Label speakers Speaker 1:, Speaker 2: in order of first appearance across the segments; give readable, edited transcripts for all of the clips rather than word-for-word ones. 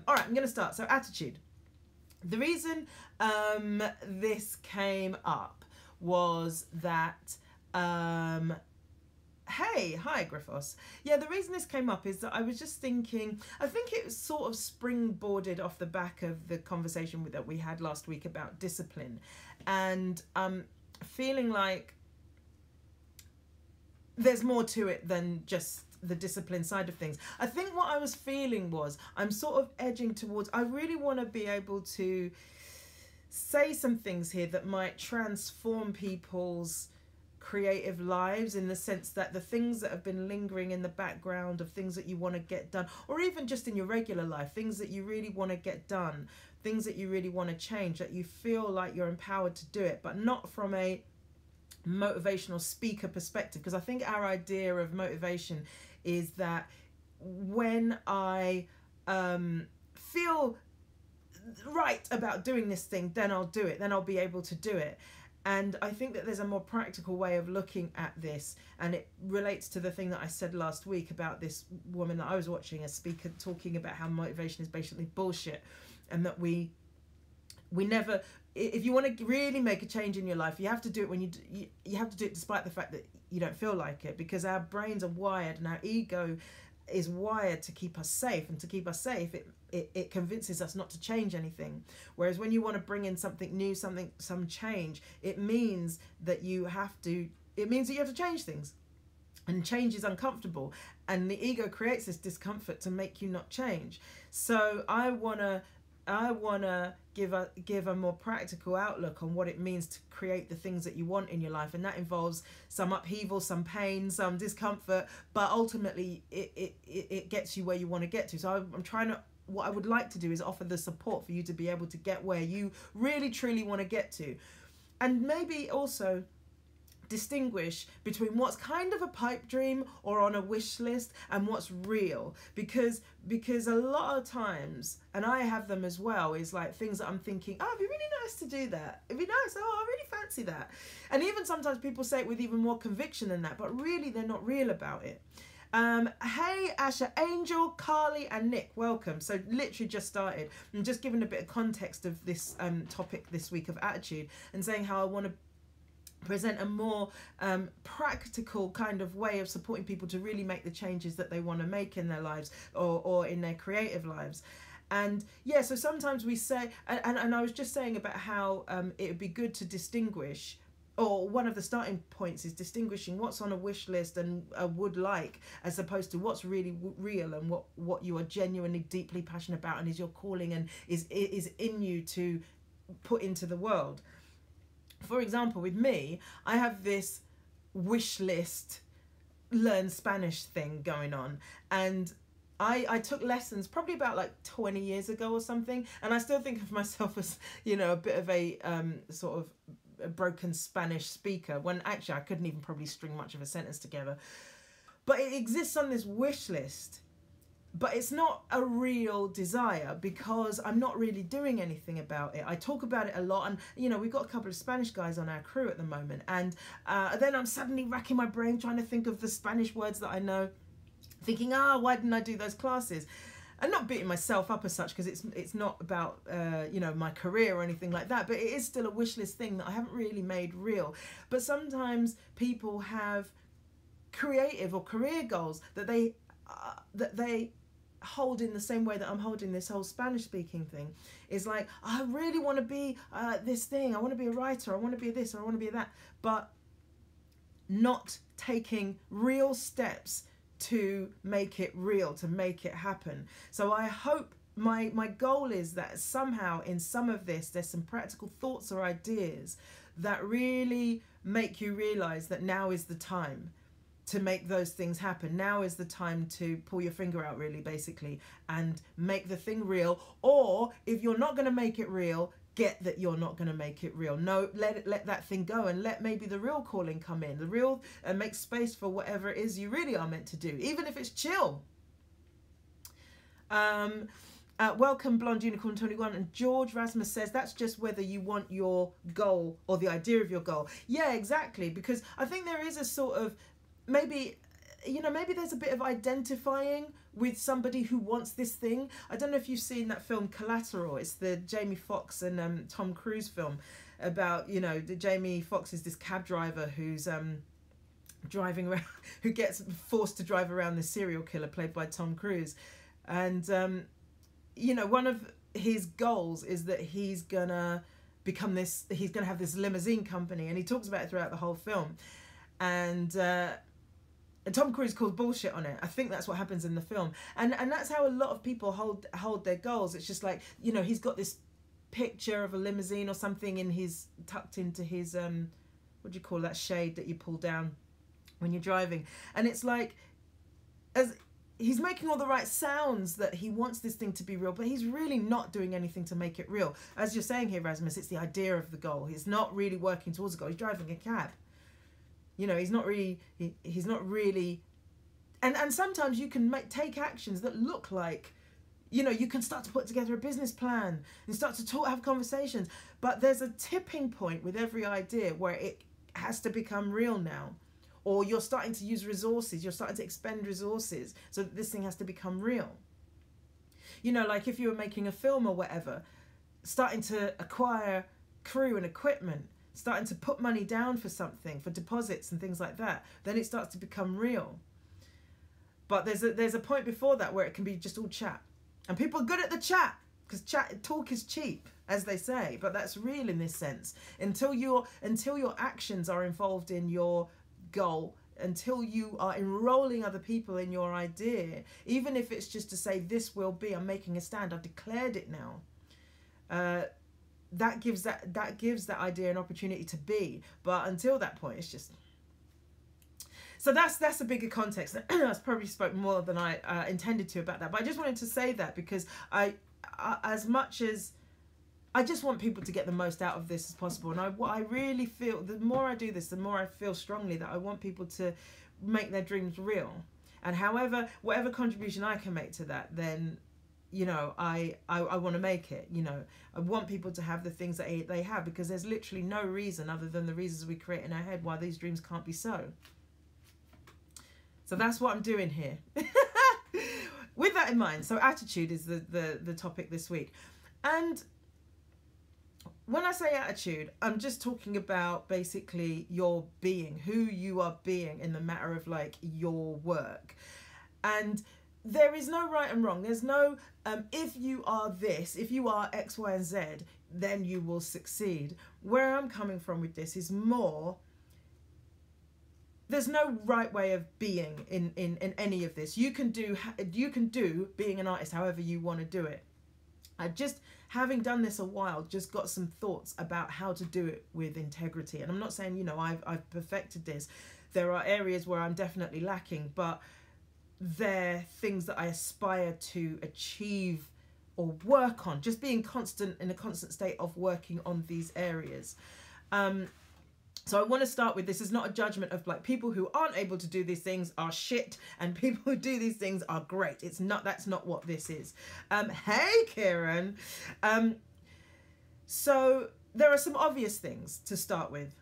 Speaker 1: All right, I'm going to start. So attitude. The reason this came up was that, hey, hi Griffos. Yeah, the reason this came up is that I was just thinking, I think it was sort of springboarded off the back of the conversation that we had last week about discipline, and feeling like there's more to it than just the discipline side of things. I think what I was feeling was I'm sort of edging towards, I really want to be able to say some things here that might transform people's creative lives, in the sense that the things that have been lingering in the background of things that you want to get done, or even just in your regular life, things that you really want to get done, things that you really want to change, that you feel like you're empowered to do it, but not from a motivational speaker perspective. Because I think our idea of motivation is that when I feel right about doing this thing, then I'll do it, then I'll be able to do it. And I think that there's a more practical way of looking at this, and it relates to the thing that I said last week about this woman that I was watching, a speaker talking about how motivation is basically bullshit, and that we never, if you want to really make a change in your life, you have to do it when you have to do it despite the fact that you don't feel like it, because our brains are wired and our ego is wired to keep us safe, and to keep us safe it convinces us not to change anything. Whereas when you want to bring in something new, some change, it means that you have to change things, and change is uncomfortable, and the ego creates this discomfort to make you not change. So I wanna give a more practical outlook on what it means to create the things that you want in your life, and that involves some upheaval, some pain, some discomfort, but ultimately it gets you where you want to get to. So what I would like to do is offer the support for you to be able to get where you really truly want to get to, and maybe also distinguish between what's kind of a pipe dream or on a wish list and what's real, because a lot of times, and I have them as well, is like things that I'm thinking, oh, it'd be really nice to do that, it'd be nice, oh, I really fancy that. And even sometimes people say it with even more conviction than that, but really they're not real about it. Hey Asha, Angel, Carly and Nick, welcome. So literally just started. I'm just giving a bit of context of this topic this week of attitude, and saying how I want to present a more practical kind of way of supporting people to really make the changes that they want to make in their lives, or in their creative lives. And yeah, so sometimes we say, and I was just saying about how it would be good to distinguish, or one of the starting points is distinguishing what's on a wish list and a would like, as opposed to what's really real and what you are genuinely deeply passionate about, and is your calling, and is in you to put into the world. For example, with me, I have this wish list learn Spanish thing going on, and I took lessons probably about like 20 years ago or something, and I still think of myself as, you know, a bit of a sort of a broken Spanish speaker, when actually I couldn't even probably string much of a sentence together. But it exists on this wish list, but it's not a real desire, because I'm not really doing anything about it. I talk about it a lot, and you know, we've got a couple of Spanish guys on our crew at the moment, and then I'm suddenly racking my brain trying to think of the Spanish words that I know, thinking, why didn't I do those classes? And not beating myself up as such, because it's not about you know, my career or anything like that, but it is still a wish list thing that I haven't really made real. But sometimes people have creative or career goals that they hold in the same way that I'm holding this whole Spanish speaking thing. Is like, I really want to be this thing, I want to be a writer, I want to be this, or I want to be that, but not taking real steps to make it real, to make it happen. So I hope, my goal is that somehow in some of this there's some practical thoughts or ideas that really make you realize that now is the time to make those things happen. Now is the time to pull your finger out, really, basically, and make the thing real. Or if you're not going to make it real, get that you're not going to make it real. No, let that thing go, and let maybe the real calling come in, the real, and make space for whatever it is you really are meant to do, even if it's chill. Welcome Blonde Unicorn 21, and George Rasmus says that's just whether you want your goal or the idea of your goal. Yeah, exactly, because I think there is a sort of, maybe you know, maybe there's a bit of identifying with somebody who wants this thing. I don't know if you've seen that film Collateral. It's the Jamie Foxx and Tom Cruise film about, you know, Jamie Foxx is this cab driver who's driving around, who gets forced to drive around this serial killer played by Tom Cruise. And, you know, one of his goals is that he's going to have this limousine company. And he talks about it throughout the whole film. And Tom Cruise calls bullshit on it. I think that's what happens in the film. And that's how a lot of people hold their goals. It's just like, you know, he's got this picture of a limousine or something tucked into his, what do you call that shade that you pull down when you're driving. And it's like, as he's making all the right sounds that he wants this thing to be real, but he's really not doing anything to make it real. As you're saying here, Rasmus, it's the idea of the goal. He's not really working towards a goal. He's driving a cab. You know, he's not really, and sometimes you can take actions that look like, you know, you can start to put together a business plan and start to have conversations, but there's a tipping point with every idea where it has to become real now, or you're starting to use resources, you're starting to expend resources so that this thing has to become real. You know, like if you were making a film or whatever, starting to acquire crew and equipment, starting to put money down for something, for deposits and things like that, then it starts to become real. But there's a point before that where it can be just all chat. And people are good at the chat, because talk is cheap, as they say, but that's real in this sense. Until your actions are involved in your goal, until you are enrolling other people in your idea, even if it's just to say, this will be, I'm making a stand, I've declared it now. That gives that idea an opportunity to be. But until that point, it's just... So that's a bigger context. I probably spoke more than I intended to about that. But I just wanted to say that because as much as I just want people to get the most out of this as possible. And what I really feel, the more I do this, the more I feel strongly that I want people to make their dreams real. And whatever contribution I can make to that, then, you know, I want to make it. You know, I want people to have the things that they have, because there's literally no reason other than the reasons we create in our head why these dreams can't be so. So that's what I'm doing here. With that in mind, so attitude is the topic this week. And when I say attitude, I'm just talking about basically your being, who you are being in the matter of like your work. And there is no right and wrong. There's no, if you are this, if you are X, Y, and Z, then you will succeed. Where I'm coming from with this is more, there's no right way of being in any of this. You can do being an artist however you want to do it. I just, having done this a while, just got some thoughts about how to do it with integrity. And I'm not saying, you know, I've perfected this. There are areas where I'm definitely lacking, but they're things that I aspire to achieve or work on. Just being constant, in a constant state of working on these areas. So I want to start with, this is not a judgment of like people who aren't able to do these things are shit and people who do these things are great. It's not, that's not what this is. Hey, Kieran. So there are some obvious things to start with.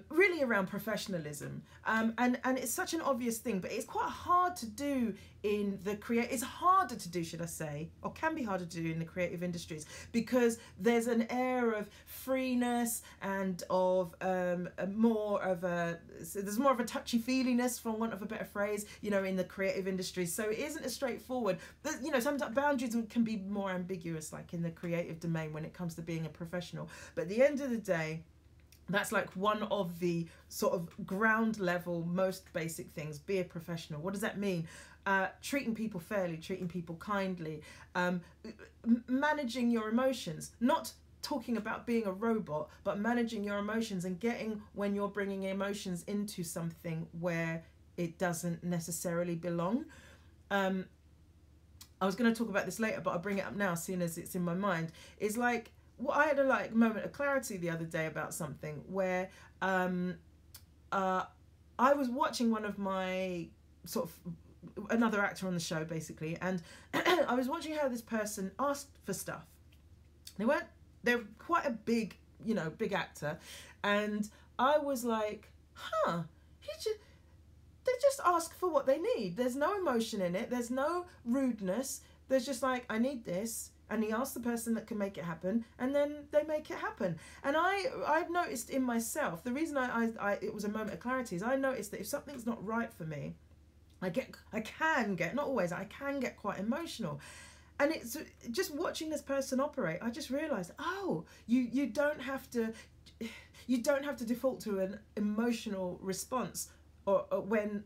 Speaker 1: Really around professionalism, and it's such an obvious thing, but it's quite hard to do in the it's harder to do, should I say, or can be harder to do in the creative industries, because there's an air of freeness and of there's more of a touchy-feeliness, for want of a better phrase, you know, in the creative industries. So it isn't as straightforward. You know, sometimes boundaries can be more ambiguous, like in the creative domain when it comes to being a professional. But at the end of the day, that's like one of the sort of ground level, most basic things. Be a professional. What does that mean? Treating people fairly, treating people kindly, managing your emotions, not talking about being a robot, but managing your emotions and getting when you're bringing emotions into something where it doesn't necessarily belong. I was going to talk about this later, but I'll bring it up now, seeing as it's in my mind. Is like, well, I had a moment of clarity the other day about something where I was watching one of my another actor on the show basically, and I was watching how this person asked for stuff. They're quite a big, you know, big actor, and I was like, they just ask for what they need. There's no emotion in it. There's no rudeness. There's just like, I need this. And he asks the person that can make it happen, and then they make it happen. And I've noticed in myself, the reason it was a moment of clarity is I noticed that if something's not right for me, I can get, not always, I can get quite emotional. And it's just watching this person operate, I just realized, oh, you don't have to default to an emotional response or when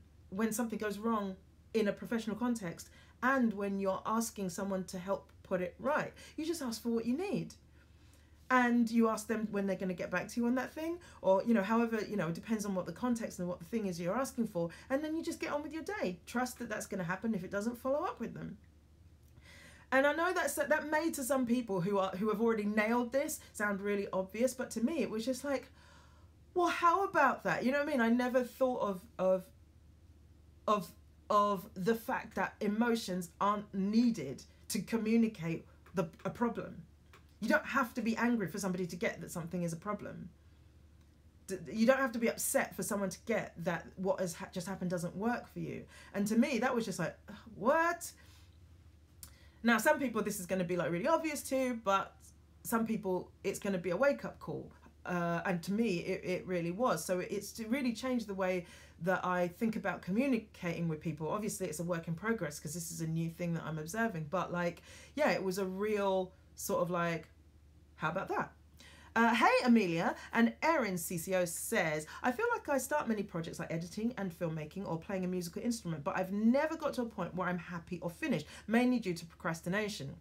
Speaker 1: something goes wrong in a professional context, and when you're asking someone to help put it right. You just ask for what you need. And you ask them when they're going to get back to you on that thing, or, you know, however, you know, it depends on what the context and what the thing is you're asking for. And then you just get on with your day. Trust that that's going to happen. If it doesn't, follow up with them. And I know that may to some people who have already nailed this sound really obvious, but to me it was just like, well, how about that? You know what I mean? I never thought of the fact that emotions aren't needed to communicate a problem. You don't have to be angry for somebody to get that something is a problem. You don't have to be upset for someone to get that what has just happened doesn't work for you. And to me, that was just like, what? Now, some people this is going to be like really obvious too, but some people it's going to be a wake-up call. And to me, it really was. So it's to really change the way that I think about communicating with people. Obviously, it's a work in progress because this is a new thing that I'm observing. But like, yeah, it was a real sort of like, how about that? Hey, Amelia, and Erin CCO says, I feel like I start many projects like editing and filmmaking or playing a musical instrument, but I've never got to a point where I'm happy or finished, mainly due to procrastination.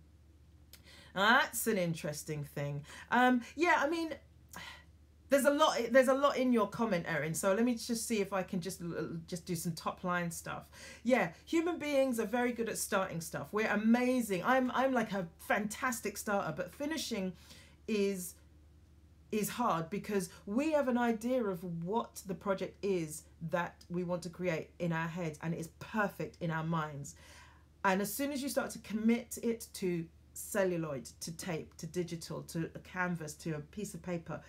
Speaker 1: That's an interesting thing. Yeah, I mean, there's a lot in your comment, Erin, so let me just see if I can just do some top line stuff. Yeah, human beings are very good at starting stuff. We're amazing. I'm like a fantastic starter, but finishing is hard because we have an idea of what the project is that we want to create in our heads, and it is perfect in our minds. And as soon as you start to commit it to celluloid, to tape, to digital, to a canvas, to a piece of paper,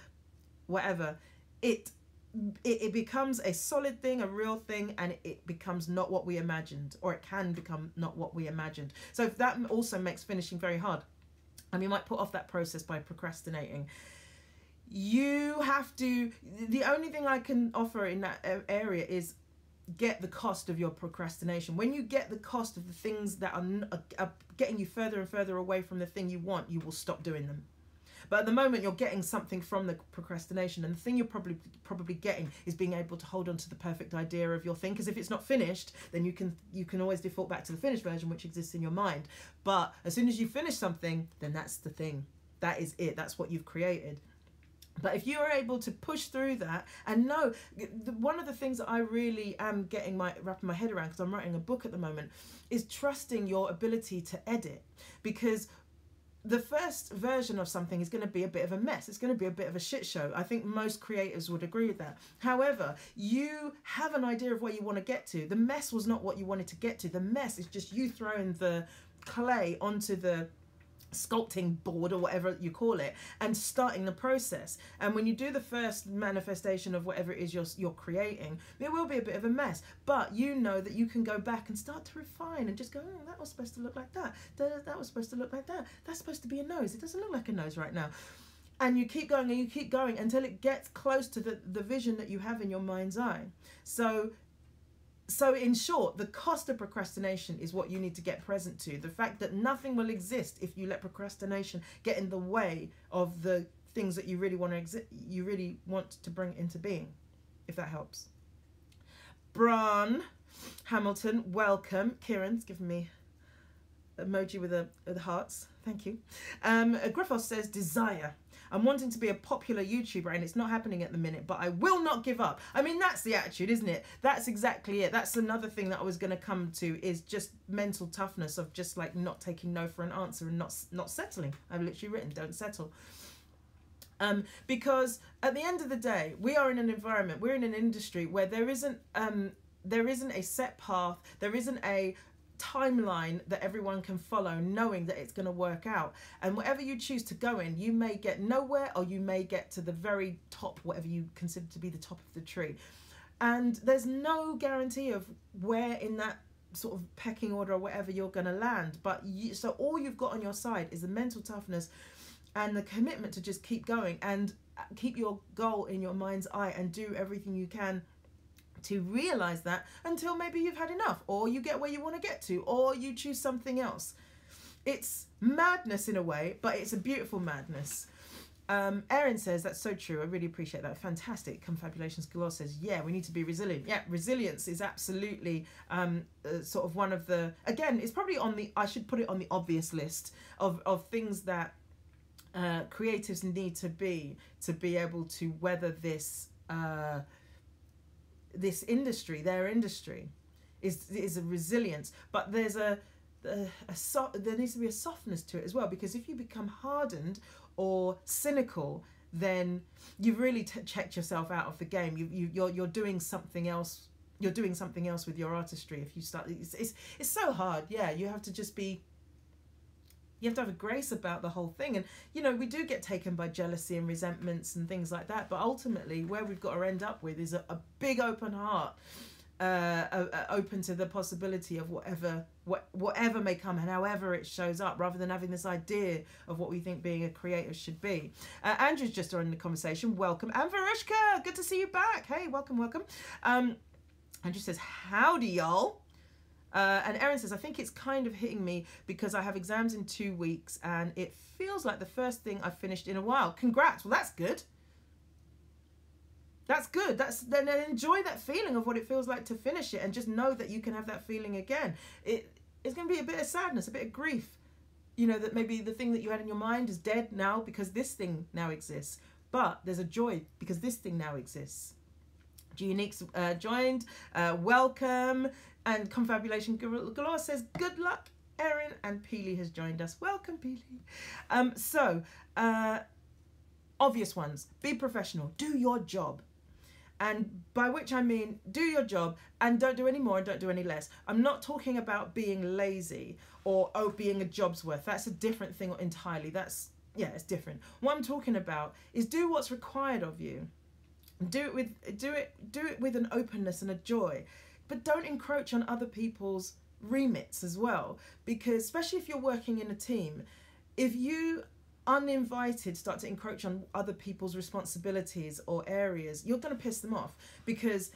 Speaker 1: whatever, it becomes a solid thing, a real thing, and it becomes not what we imagined, or it can become not what we imagined. So if that also makes finishing very hard, and we might put off that process by procrastinating. You have to, the only thing I can offer in that area is get the cost of your procrastination. When you get the cost of the things that are getting you further and further away from the thing you want, you will stop doing them. But at the moment, you're getting something from the procrastination, and the thing you're probably getting is being able to hold on to the perfect idea of your thing. Because if it's not finished, then you can always default back to the finished version, which exists in your mind. But as soon as you finish something, then that's the thing. That is it. That's what you've created. But if you are able to push through that, and know, one of the things that I really am wrapping my head around, because I'm writing a book at the moment, is trusting your ability to edit. Because the first version of something is going to be a bit of a mess. It's going to be a bit of a shit show. I think most creators would agree with that. However, you have an idea of where you want to get to. The mess was not what you wanted to get to. The mess is just you throwing the clay onto the sculpting board or whatever you call it and starting the process. And when you do the first manifestation of whatever it is you're creating, it will be a bit of a mess, but you know that you can go back and start to refine and just go, oh, that was supposed to look like that, that was supposed to look like that, that's supposed to be a nose, it doesn't look like a nose right now. And you keep going and you keep going until it gets close to the vision that you have in your mind's eye. So in short, the cost of procrastination is what you need to get present to. The fact that nothing will exist if you let procrastination get in the way of the things that you really want to bring into being, if that helps. Bron Hamilton, welcome. Kieran's given me emoji with the hearts. Thank you. Griffos says, desire. I'm wanting to be a popular YouTuber and it's not happening at the minute, but I will not give up. I mean, that's the attitude, isn't it? That's exactly it. That's another thing that I was going to come to, is just mental toughness of just like not taking no for an answer and not settling. I've literally written, don't settle. Because at the end of the day, we are in an environment, we're in an industry where there isn't a set path, there isn't a timeline that everyone can follow, knowing that it's going to work out. And whatever you choose to go in, you may get nowhere, or you may get to the very top, whatever you consider to be the top of the tree. And there's no guarantee of where in that sort of pecking order or whatever you're going to land. But so all you've got on your side is the mental toughness and the commitment to just keep going and keep your goal in your mind's eye and do everything you can to realize that until maybe you've had enough, or you get where you want to get to, or you choose something else. It's madness in a way, but it's a beautiful madness. Erin says, that's so true. I really appreciate that. Fantastic. Confabulations Galore says, yeah, we need to be resilient. Yeah, resilience is absolutely sort of one of the, again, it's probably on the, I should put it on the obvious list of things that creatives need to be able to weather this this industry. Their industry is a resilience, but there's there needs to be a softness to it as well, because if you become hardened or cynical, then you've really checked yourself out of the game. You're doing something else. You're doing something else with your artistry. If you start, it's so hard. Yeah, you have to just be. You have to have a grace about the whole thing. And, you know, we do get taken by jealousy and resentments and things like that. But ultimately, where we've got to end up with is a big open heart, open to the possibility of whatever may come and however it shows up, rather than having this idea of what we think being a creative should be. Andrew's just joined the conversation. Welcome. And Varushka, good to see you back. Hey, welcome, welcome. Andrew says, howdy, y'all. And Erin says, I think it's kind of hitting me because I have exams in 2 weeks and it feels like the first thing I've finished in a while. Congrats. Well, that's good. That's good. Then enjoy that feeling of what it feels like to finish it, and just know that you can have that feeling again. It's going to be a bit of sadness, a bit of grief. You know, that maybe the thing that you had in your mind is dead now because this thing now exists. But there's a joy because this thing now exists. G-Unique's joined. Welcome. And Confabulation Galore says, good luck, Erin. And Peely has joined us. Welcome, Peely. Obvious ones. Be professional. Do your job. And by which I mean, do your job and don't do any more and don't do any less. I'm not talking about being lazy or being a job's worth. That's a different thing entirely. Yeah, it's different. What I'm talking about is do what's required of you. Do it with an openness and a joy. But don't encroach on other people's remits as well, because especially if you're working in a team, if you uninvited start to encroach on other people's responsibilities or areas, you're going to piss them off, because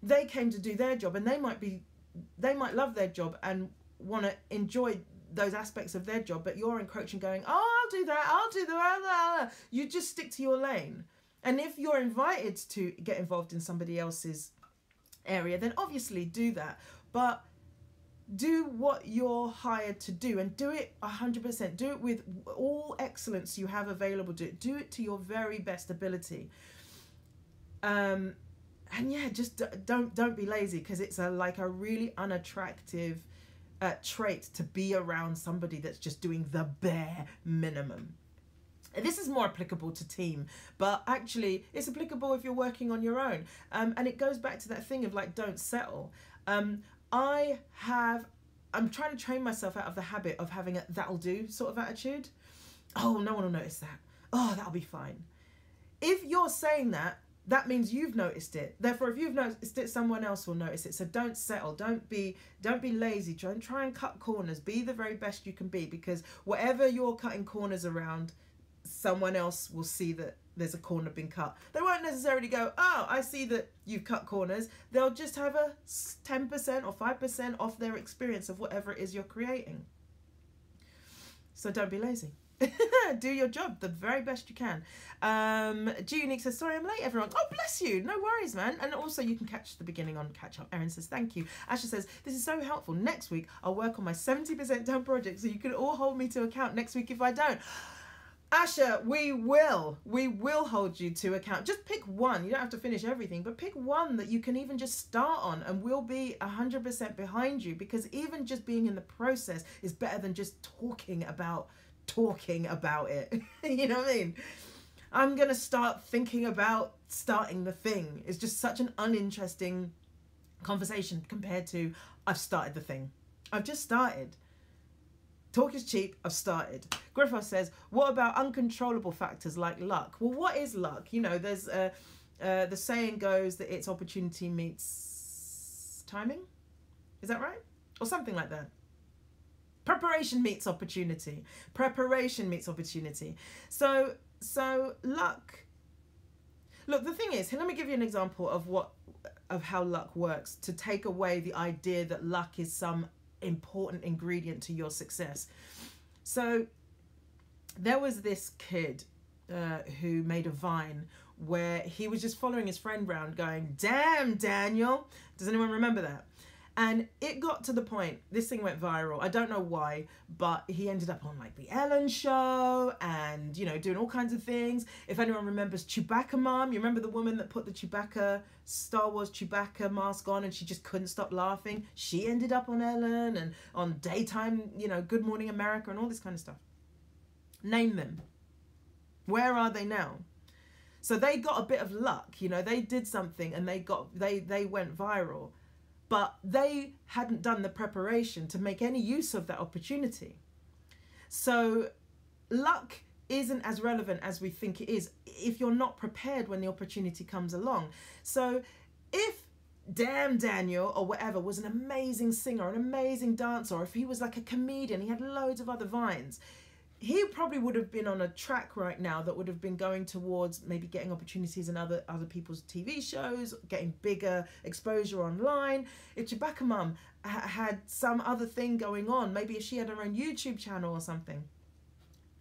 Speaker 1: they came to do their job and they might love their job and want to enjoy those aspects of their job, but you're encroaching, going, oh, I'll do that. You just stick to your lane. And if you're invited to get involved in somebody else's area, then obviously do that, but do what you're hired to do, and do it 100%. Do it with all excellence you have available. Do it to your very best ability. And yeah, just don't be lazy, because it's like a really unattractive trait to be around somebody that's just doing the bare minimum. This is more applicable to team, but actually it's applicable if you're working on your own. And it goes back to that thing of like, don't settle. I'm trying to train myself out of the habit of having a that'll do sort of attitude. Oh, no one will notice that. Oh, that'll be fine. If you're saying that, that means you've noticed it. Therefore, if you've noticed it, someone else will notice it. So don't settle. Don't be lazy. Try and cut corners. Be the very best you can be, because whatever you're cutting corners around, someone else will see that there's a corner being cut. They won't necessarily go, oh, I see that you've cut corners. They'll just have a 10% or 5% off their experience of whatever it is you're creating. So don't be lazy. Do your job the very best you can. G-Unique says, sorry I'm late, everyone. Oh, bless you. No worries, man. And also you can catch the beginning on Catch Up. Erin says, thank you. Asha says, this is so helpful. Next week, I'll work on my 70% done project, so you can all hold me to account next week if I don't. Asha, we will hold you to account. Just pick one. You don't have to finish everything, but pick one that you can even just start on, and we'll be 100% behind you, because even just being in the process is better than just talking about it. You know what I mean? I'm going to start thinking about starting the thing. It's just such an uninteresting conversation compared to I've started the thing. I've just started. Talk is cheap, I've started. Griffith says, what about uncontrollable factors like luck? Well, what is luck? You know, there's The saying goes that it's opportunity meets timing. Is that right? Or something like that. Preparation meets opportunity. Preparation meets opportunity. So luck. Look, the thing is, let me give you an example of how luck works, to take away the idea that luck is some important ingredient to your success. So there was this kid who made a Vine where he was just following his friend round going, "Damn, Daniel." Does anyone remember that? And it got to the point, this thing went viral. I don't know why, but he ended up on like the Ellen show and, you know, doing all kinds of things. If anyone remembers Chewbacca Mom, you remember the woman that put the Chewbacca, Star Wars Chewbacca mask on and she just couldn't stop laughing? She ended up on Ellen and on daytime, you know, Good Morning America and all this kind of stuff. Name them. Where are they now? So they got a bit of luck, you know, they did something and they went viral. But they hadn't done the preparation to make any use of that opportunity. So luck isn't as relevant as we think it is if you're not prepared when the opportunity comes along. So if Damn Daniel or whatever was an amazing singer, an amazing dancer, or if he was like a comedian, he had loads of other vines, he probably would have been on a track right now that would have been going towards maybe getting opportunities in other people's TV shows, getting bigger exposure online. If Chewbacca Mum had some other thing going on, maybe if she had her own YouTube channel or something,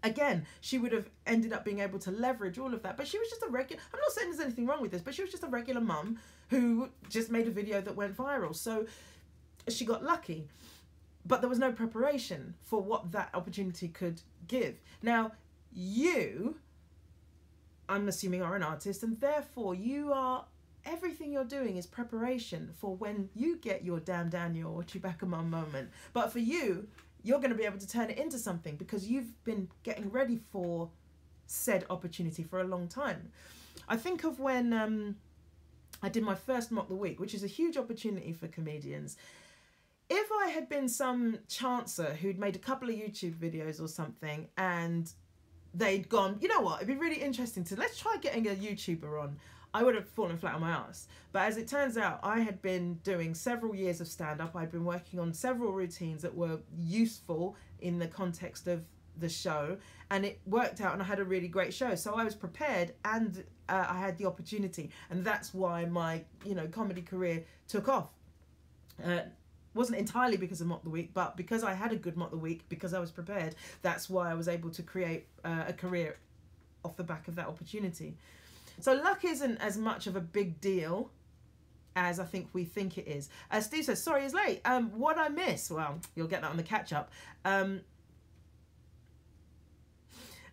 Speaker 1: again, she would have ended up being able to leverage all of that. But she was just a regular, I'm not saying there's anything wrong with this, but she was just a regular mum who just made a video that went viral. So she got lucky. But there was no preparation for what that opportunity could give. Now, you, I'm assuming, are an artist, and therefore everything you're doing is preparation for when you get your Damn Daniel or Chewbacca Mum moment. But for you, you're going to be able to turn it into something because you've been getting ready for said opportunity for a long time. I think of when I did my first Mock the Week, which is a huge opportunity for comedians. If I had been some chancer who'd made a couple of YouTube videos or something and they'd gone, you know what, it'd be really interesting let's try getting a YouTuber on, I would have fallen flat on my ass. But as it turns out, I had been doing several years of stand-up. I'd been working on several routines that were useful in the context of the show, and it worked out and I had a really great show. So I was prepared and I had the opportunity, and that's why my, you know, comedy career took off. Wasn't entirely because of Mock the Week, but because I had a good Mock the Week, because I was prepared, that's why I was able to create a career off the back of that opportunity. So luck isn't as much of a big deal as I think we think it is. Steve says, sorry it's late. What I miss? Well, you'll get that on the catch up.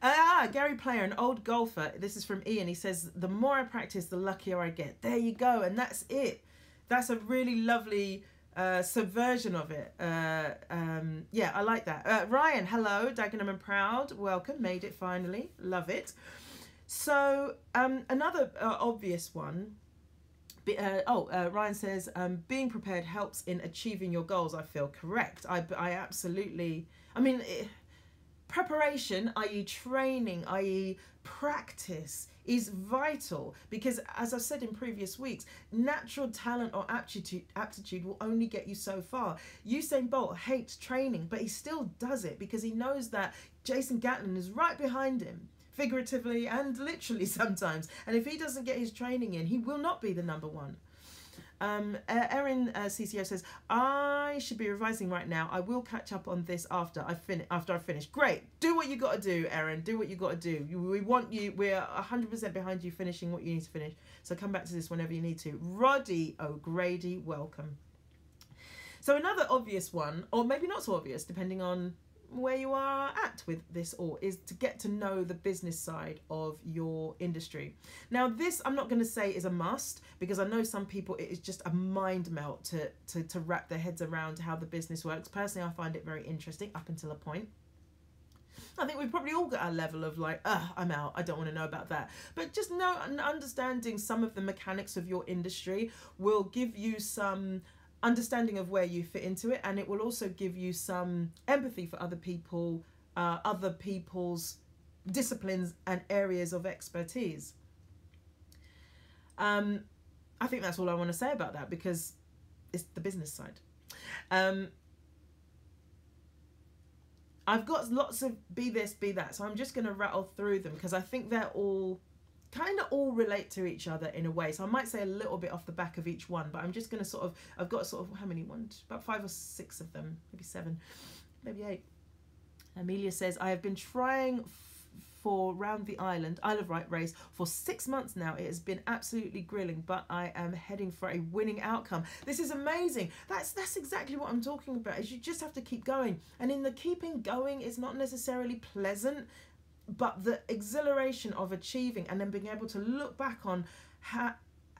Speaker 1: Gary Player, an old golfer. This is from Ian. He says, the more I practice, the luckier I get. There you go. And that's it. That's a really lovely subversion of it. Yeah, I like that. Ryan, hello. Dagenham and Proud. Welcome. Made it finally. Love it. So another obvious one. Ryan says, being prepared helps in achieving your goals. I feel correct. I absolutely, I mean, preparation, i.e. training, i.e. practice, is vital because, as I've said in previous weeks, natural talent or aptitude will only get you so far. Usain Bolt hates training, but he still does it because he knows that Jason Gatlin is right behind him, figuratively and literally sometimes. And if he doesn't get his training in, he will not be the number one. Erin CCO says, I should be revising right now. I will catch up on this after I finish. Great. Do what you got to do, Erin. Do what you got to do. We want you. We're 100% behind you finishing what you need to finish. So come back to this whenever you need to. Roddy O'Grady, welcome. So another obvious one, or maybe not so obvious, depending on where you are at with this all, is to get to know the business side of your industry. Now this, I'm not going to say is a must, because I know some people it is just a mind melt to wrap their heads around how the business works. Personally, I find it very interesting up until a point. I think we've probably all got our level of like, I'm out, I don't want to know about that. But just understanding some of the mechanics of your industry will give you some understanding of where you fit into it, and it will also give you some empathy for other people, other people's disciplines and areas of expertise. I think that's all I want to say about that, because it's the business side. I've got lots of be this, be that, so I'm just going to rattle through them because I think they're all kind of all relate to each other in a way. So I might say a little bit off the back of each one, but I'm just going to sort of, I've got sort of, how many, about 5 or 6 of them, maybe 7, maybe 8. Amelia says, I have been trying for round the Isle of Wight race for 6 months now. It has been absolutely grilling, but I am heading for a winning outcome. This is amazing. That's exactly what I'm talking about, is you just have to keep going. And in the keeping going, it's not necessarily pleasant, but the exhilaration of achieving and then being able to look back on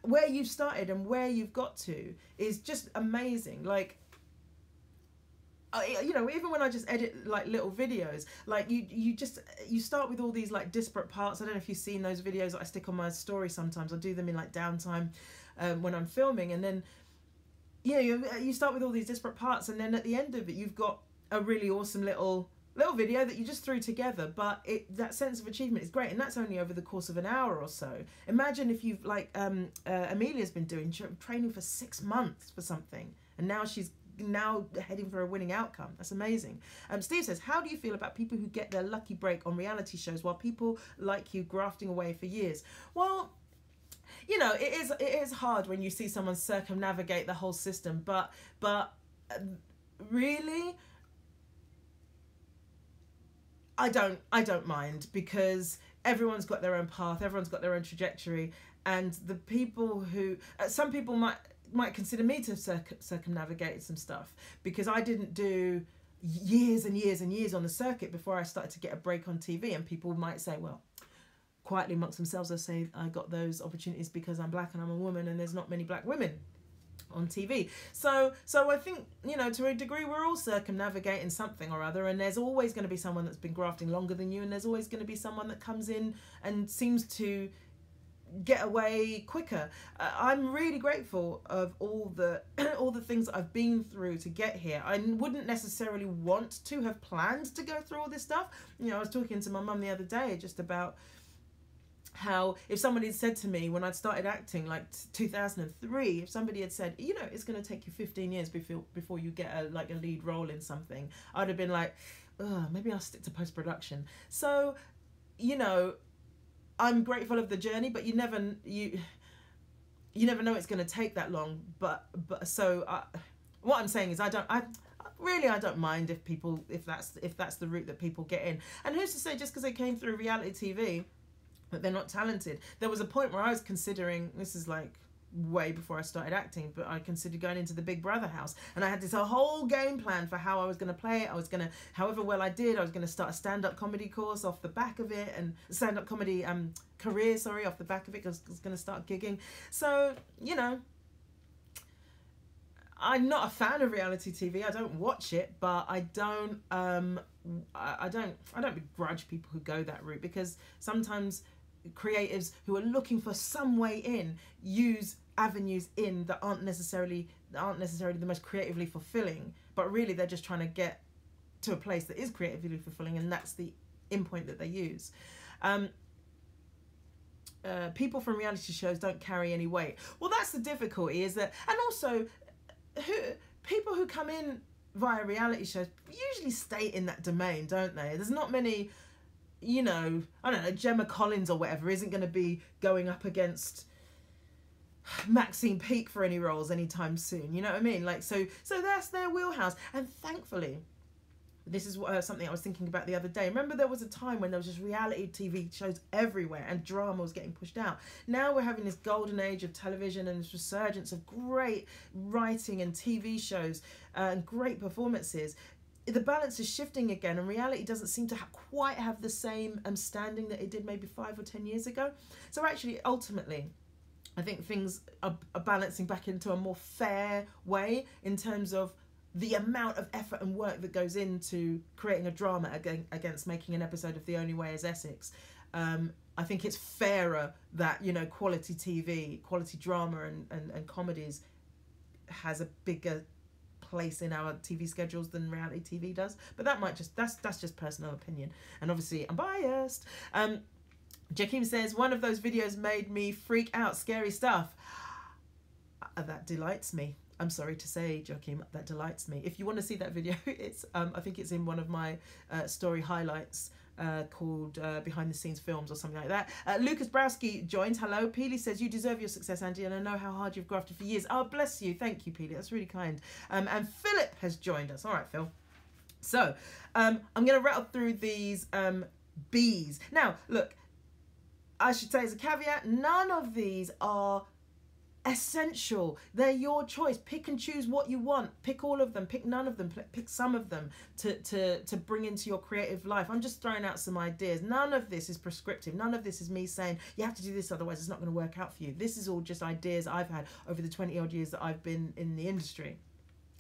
Speaker 1: where you've started and where you've got to is just amazing. Like, you know, even when I just edit like little videos, like you start with all these like disparate parts. I don't know if you've seen those videos that I stick on my story sometimes. I do them in like downtime when I'm filming, and then you start with all these disparate parts, and then at the end of it you've got a really awesome little video that you just threw together. But that sense of achievement is great, and that's only over the course of an hour or so. Imagine if you've like Amelia's been doing training for 6 months for something, and now she's heading for a winning outcome. That's amazing. Steve says, how do you feel about people who get their lucky break on reality shows while people like you grafting away for years? Well, you know, it is hard when you see someone circumnavigate the whole system, but really, I don't mind, because everyone's got their own path, everyone's got their own trajectory, and the people who some people might consider me to have circumnavigated some stuff, because I didn't do years and years and years on the circuit before I started to get a break on TV. And people might say, well, quietly amongst themselves, they'll say I got those opportunities because I'm black and I'm a woman, and there's not many black women on TV. So I think, you know, to a degree we're all circumnavigating something or other, and there's always going to be someone that's been grafting longer than you, and there's always going to be someone that comes in and seems to get away quicker. I'm really grateful of all the things that I've been through to get here. I wouldn't necessarily want to have planned to go through all this stuff. You know, I was talking to my mum the other day just about how if somebody had said to me when I'd started acting, like 2003, if somebody had said, you know, it's going to take you 15 years before you get a lead role in something, I'd have been like, maybe I'll stick to post-production. So, you know, I'm grateful of the journey, but you never know it's going to take that long. But what I'm saying is I don't mind if that's the route that people get in. And who's to say just because they came through reality TV that they're not talented? There was a point where I was considering, this is like way before I started acting, but I considered going into the Big Brother house, and I had this whole game plan for how I was going to play it. I was going to, however well I did, I was going to start a stand-up comedy course off the back of it, and stand-up comedy career, sorry, off the back of it, because I was going to start gigging. So, you know, I'm not a fan of reality TV. I don't watch it, but I don't begrudge people who go that route, because sometimes creatives who are looking for some way in use avenues in that aren't necessarily the most creatively fulfilling, but really they're just trying to get to a place that is creatively fulfilling, and that's the endpoint that they use. People from reality shows don't carry any weight. Well, that's the difficulty, is that, and also people who come in via reality shows usually stay in that domain, don't they? There's not many, you know, I don't know, Gemma Collins or whatever isn't going to be going up against Maxine Peake for any roles anytime soon. You know what I mean? Like, so that's their wheelhouse. And thankfully, this is something I was thinking about the other day. Remember, there was a time when there was just reality TV shows everywhere and drama was getting pushed out. Now we're having this golden age of television and this resurgence of great writing and TV shows and great performances. The balance is shifting again, and reality doesn't seem to quite have the same standing that it did maybe 5 or 10 years ago. So actually, ultimately, I think things are balancing back into a more fair way in terms of the amount of effort and work that goes into creating a drama against making an episode of The Only Way is Essex. I think it's fairer that, you know, quality TV, quality drama and comedies has a bigger place in our TV schedules than reality TV does. But that might just, that's just personal opinion. And obviously I'm biased. Jakim says, one of those videos made me freak out, scary stuff. That delights me. I'm sorry to say, Joachim, that delights me. If you want to see that video, it's I think it's in one of my story highlights called Behind the Scenes Films or something like that. Lucas Browski joins. Hello. Peely says, you deserve your success, Andy, and I know how hard you've grafted for years. Oh, bless you. Thank you, Peely. That's really kind. And Philip has joined us. All right, Phil. So I'm going to rattle through these B's. Now, look, I should say as a caveat, none of these are essential. They're your choice. Pick and choose what you want. Pick all of them. Pick none of them. Pick some of them to bring into your creative life. I'm just throwing out some ideas. None of this is prescriptive. None of this is me saying you have to do this, otherwise it's not going to work out for you. This is all just ideas I've had over the 20 odd years that I've been in the industry.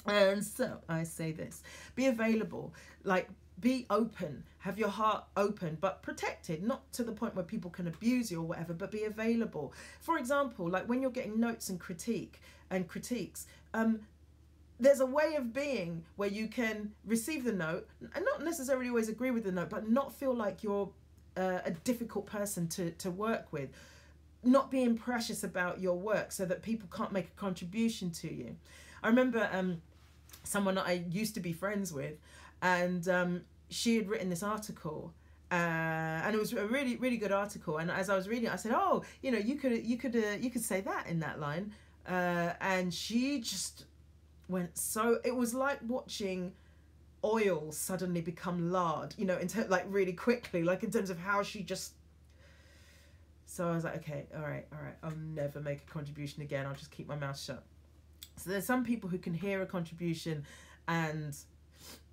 Speaker 1: And so I say this: be available. Like, be open, have your heart open, but protected, not to the point where people can abuse you or whatever, but be available. For example, like when you're getting notes and critiques, there's a way of being where you can receive the note and not necessarily always agree with the note, but not feel like you're a difficult person to work with. Not being precious about your work so that people can't make a contribution to you. I remember someone that I used to be friends with, and she had written this article, and it was a really, really good article. And as I was reading it, I said, "Oh, you know, you could say that in that line," and she just went so. It was like watching oil suddenly become lard, you know, like really quickly, like in terms of how she just. So I was like, okay, all right, I'll never make a contribution again. I'll just keep my mouth shut. So there's some people who can hear a contribution and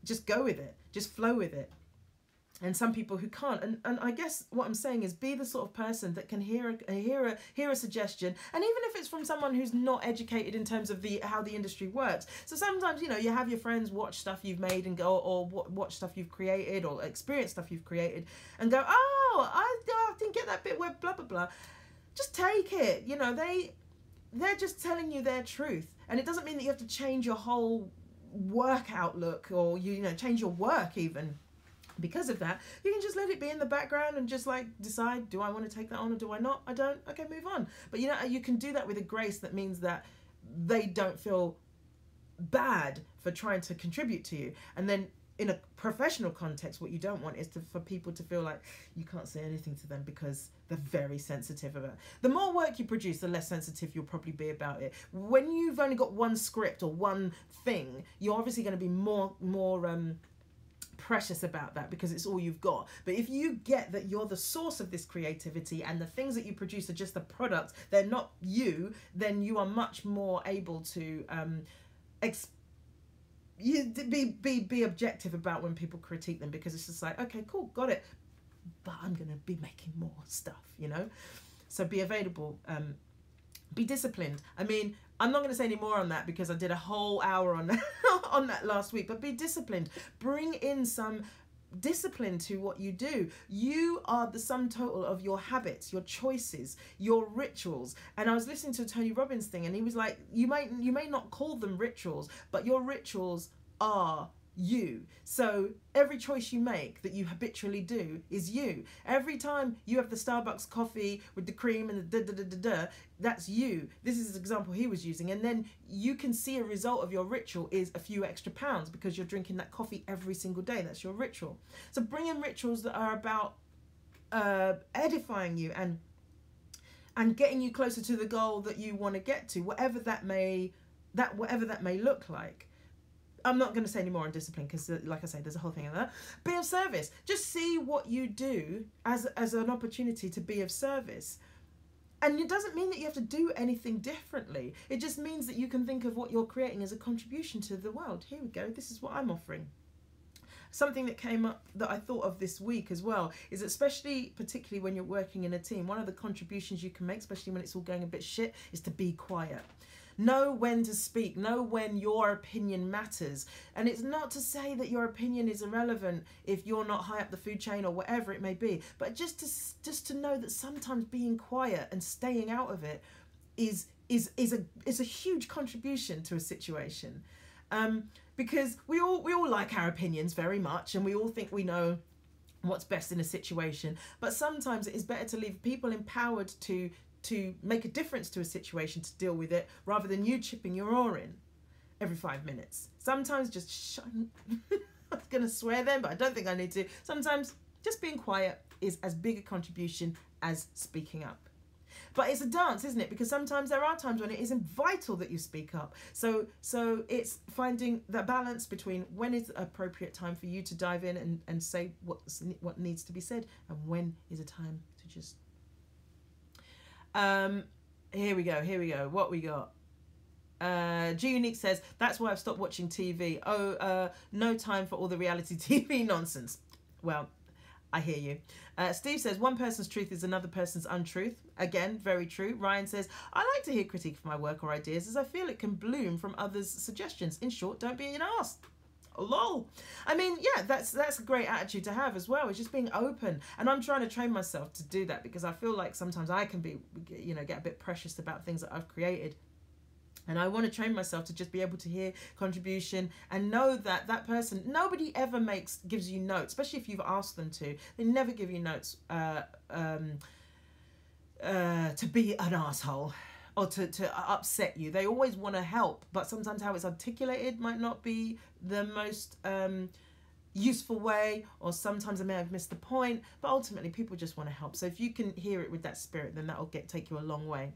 Speaker 1: just go with it, just flow with it. And some people who can't. And I guess what I'm saying is be the sort of person that can hear a suggestion, and even if it's from someone who's not educated in terms of how the industry works. So sometimes, you know, you have your friends watch stuff you've made and go, or watch stuff you've created or experience stuff you've created and go, oh, I didn't get that bit where blah blah blah. Just take it. You know, they're just telling you their truth, and it doesn't mean that you have to change your whole work outlook or you know change your work even because of that. You can just let it be in the background and just like decide, do I want to take that on or do I not? I don't. Okay, move on. But you know, you can do that with a grace that means that they don't feel bad for trying to contribute to you. And then in a professional context, what you don't want is for people to feel like you can't say anything to them because they're very sensitive about it. The more work you produce, the less sensitive you'll probably be about it. When you've only got one script or one thing, you're obviously going to be more precious about that because it's all you've got. But if you get that you're the source of this creativity and the things that you produce are just the product, they're not you, then you are much more able to be objective about when people critique them, because it's just like, okay, cool, got it, but I'm gonna be making more stuff, you know. So be available, be disciplined. I mean, I'm not going to say any more on that because I did a whole hour on that on that last week, but be disciplined. Bring in some discipline to what you do. You are the sum total of your habits, your choices, your rituals. And I was listening to a Tony Robbins thing, and he was like, you may not call them rituals, but your rituals are you. So every choice you make that you habitually do is you. Every time you have the Starbucks coffee with the cream and the that's you. This is an example he was using. And then you can see a result of your ritual is a few extra pounds because you're drinking that coffee every single day. That's your ritual. So bring in rituals that are about edifying you and getting you closer to the goal that you want to get to, whatever that may look like. I'm not going to say any more on discipline because, like I say, there's a whole thing in that. Be of service. Just see what you do as an opportunity to be of service. And it doesn't mean that you have to do anything differently. It just means that you can think of what you're creating as a contribution to the world. Here we go. This is what I'm offering. Something that came up that I thought of this week as well is particularly when you're working in a team, one of the contributions you can make, especially when it's all going a bit shit, is to be quiet. Know when to speak. Know when your opinion matters. And it's not to say that your opinion is irrelevant if you're not high up the food chain or whatever it may be, but just to know that sometimes being quiet and staying out of it is a huge contribution to a situation. Because we all like our opinions very much, and we all think we know what's best in a situation. But sometimes it is better to leave people empowered to make a difference to a situation, to deal with it, rather than you chipping your oar in every 5 minutes. Sometimes just I'm going to swear then, but I don't think I need to. Sometimes just being quiet is as big a contribution as speaking up. But it's a dance, isn't it? Because sometimes there are times when it isn't vital that you speak up. So it's finding the balance between when is the appropriate time for you to dive in and say what needs to be said, and when is a time to just... Here we go. What we got? G Unique says, that's why I've stopped watching TV. No time for all the reality TV nonsense. Well, I hear you. Steve says, one person's truth is another person's untruth. Again, very true. Ryan says, I like to hear critique of my work or ideas as I feel it can bloom from others' suggestions. In short, don't be an arse. Lol. I mean, yeah, that's a great attitude to have as well. It's just being open. And I'm trying to train myself to do that, because I feel like sometimes I can be, get a bit precious about things that I've created. And I want to train myself to just be able to hear contribution and know that that person, nobody ever gives you notes, especially if you've asked them to. They never give you notes to be an asshole or to upset you. They always want to help, but sometimes how it's articulated might not be the most useful way, or sometimes I may have missed the point, but ultimately people just want to help. So if you can hear it with that spirit, then that'll take you a long way.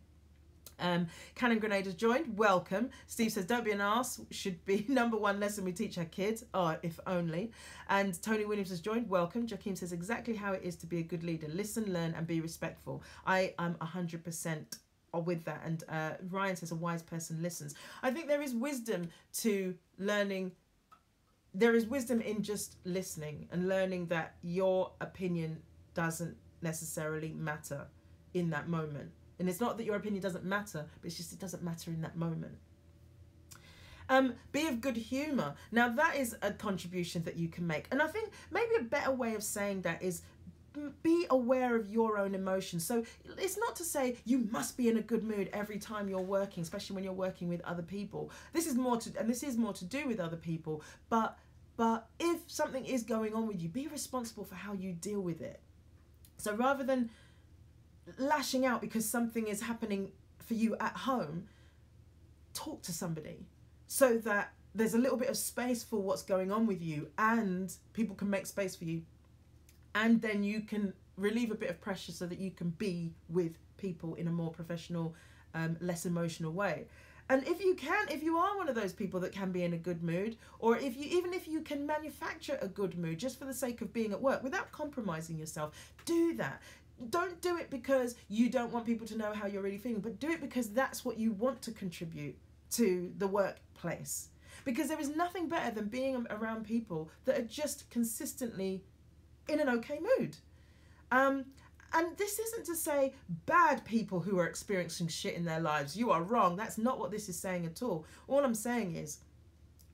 Speaker 1: Cannon Grenade has joined. Welcome. Steve says, don't be an arse. Should be #1 lesson we teach our kids. Oh, if only. And Tony Williams has joined. Welcome. Jakeem says, exactly how it is to be a good leader. Listen, learn, and be respectful. I am 100% with that. And Ryan says, a wise person listens. I think there is wisdom to learning. There is wisdom in just listening and learning that your opinion doesn't necessarily matter in that moment. And it's not that your opinion doesn't matter, but it's just it doesn't matter in that moment. Be of good humour. Now, that is a contribution that you can make. And I think maybe a better way of saying that is be aware of your own emotions. So it's not to say you must be in a good mood every time you're working, especially when you're working with other people. This is more to do with other people. But if something is going on with you, be responsible for how you deal with it. So rather than lashing out because something is happening for you at home, talk to somebody so that there's a little bit of space for what's going on with you, and people can make space for you, and then you can relieve a bit of pressure so that you can be with people in a more professional, less emotional way. And if you are one of those people that can be in a good mood, or even if you can manufacture a good mood just for the sake of being at work without compromising yourself, do that. Don't do it because you don't want people to know how you're really feeling, but do it because that's what you want to contribute to the workplace. Because there is nothing better than being around people that are just consistently in an okay mood. And this isn't to say bad people who are experiencing shit in their lives. You are wrong. That's not what this is saying at all. All I'm saying is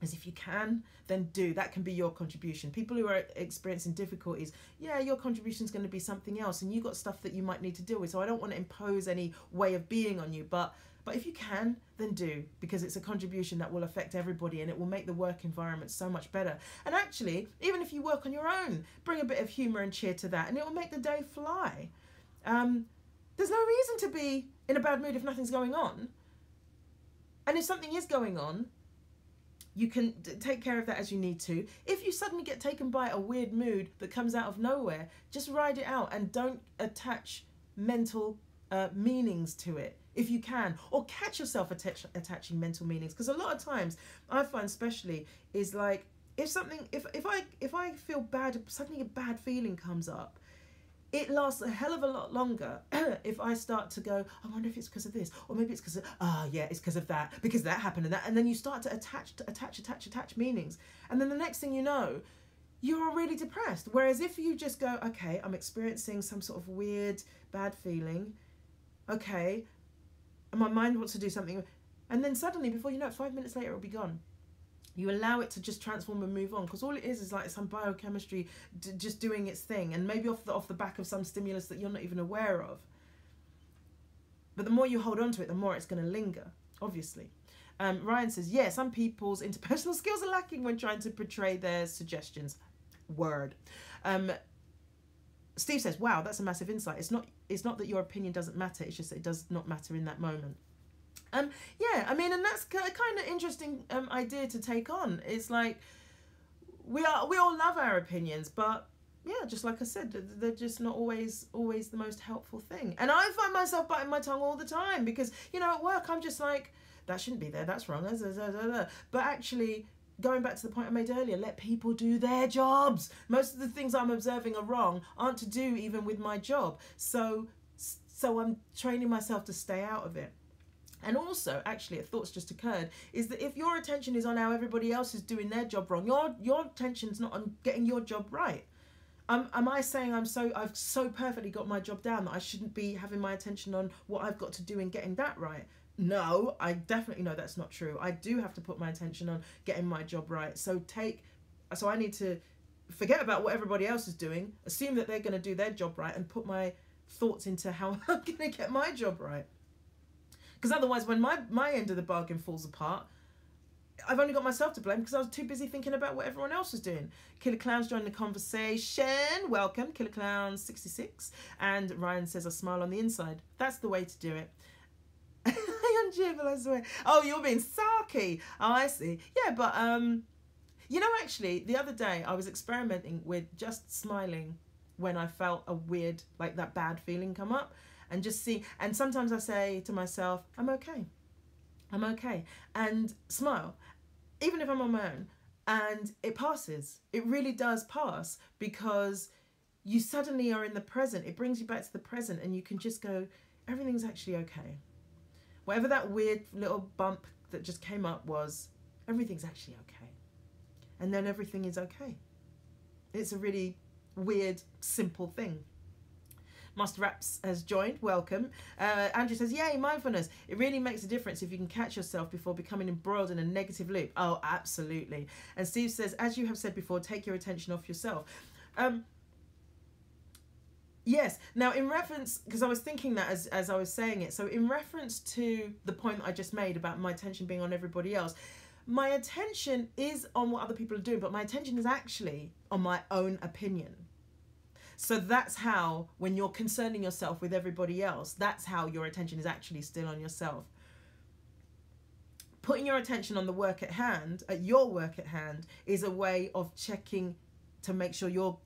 Speaker 1: if you can, then do. That can be your contribution. People who are experiencing difficulties, yeah, your contribution is going to be something else, and you got stuff that you might need to deal with. So I don't want to impose any way of being on you, but if you can, then do, because it's a contribution that will affect everybody, and it will make the work environment so much better. And actually, even if you work on your own, bring a bit of humour and cheer to that, and it will make the day fly. There's no reason to be in a bad mood if nothing's going on. And if something is going on, you can take care of that as you need to. If you suddenly get taken by a weird mood that comes out of nowhere, just ride it out and don't attach mental meanings to it if you can, or catch yourself attaching mental meanings. Because a lot of times I find, especially, is like if I feel bad, suddenly a bad feeling comes up, it lasts a hell of a lot longer if I start to go, I wonder if it's because of this, or maybe it's because of, yeah, it's because of that, because that happened and that, and then you start to attach meanings, and then the next thing you know, you're really depressed. Whereas if you just go, okay, I'm experiencing some sort of weird, bad feeling, okay, and my mind wants to do something, and then suddenly, before you know it, 5 minutes later, it'll be gone. You allow it to just transform and move on, because all it is like some biochemistry just doing its thing, and maybe off the back of some stimulus that you're not even aware of. But the more you hold on to it, the more it's going to linger, obviously. Ryan says, yeah, some people's interpersonal skills are lacking when trying to portray their suggestions. Word. Steve says, wow, that's a massive insight. It's not that your opinion doesn't matter, it's just that it does not matter in that moment. Yeah, I mean, and that's kind of interesting idea to take on. It's like we all love our opinions, but yeah, just like I said, they're just not always the most helpful thing. And I find myself biting my tongue all the time because, you know, at work I'm just like, that shouldn't be there, that's wrong. But actually, going back to the point I made earlier, let people do their jobs. Most of the things I'm observing are wrong aren't to do even with my job. So I'm training myself to stay out of it. And also, actually, a thought's just occurred, is that if your attention is on how everybody else is doing their job wrong, your attention's not on getting your job right. Am I saying I've so perfectly got my job down that I shouldn't be having my attention on what I've got to do in getting that right? No, I definitely know that's not true. I do have to put my attention on getting my job right. So I need to forget about what everybody else is doing, assume that they're going to do their job right, and put my thoughts into how I'm going to get my job right. Because otherwise, when my end of the bargain falls apart, I've only got myself to blame because I was too busy thinking about what everyone else was doing. Killer Clown's joined the conversation. Welcome, Killer Clown 66. And Ryan says, I smile on the inside. That's the way to do it. You're jibble, I swear. Oh, you're being sarky. Oh, I see. Yeah, but, you know, actually, the other day I was experimenting with just smiling when I felt a weird, like that bad feeling come up. And just see, and sometimes I say to myself, I'm okay, and smile, even if I'm on my own, and it passes. It really does pass because you suddenly are in the present. It brings you back to the present, and you can just go, everything's actually okay. Whatever that weird little bump that just came up was, everything's actually okay. And then everything is okay. It's a really weird, simple thing. Master Raps has joined. Welcome. Andrew says, yay, mindfulness. It really makes a difference if you can catch yourself before becoming embroiled in a negative loop. Oh, absolutely. And Steve says, as you have said before, take your attention off yourself. Yes. Now, in reference, because I was thinking that as I was saying it, so in reference to the point that I just made about my attention being on everybody else, my attention is on what other people are doing, but my attention is actually on my own opinion. So that's how, when you're concerning yourself with everybody else, that's how your attention is actually still on yourself. Putting your attention on the work at hand, at your work at hand, is a way of checking to make sure your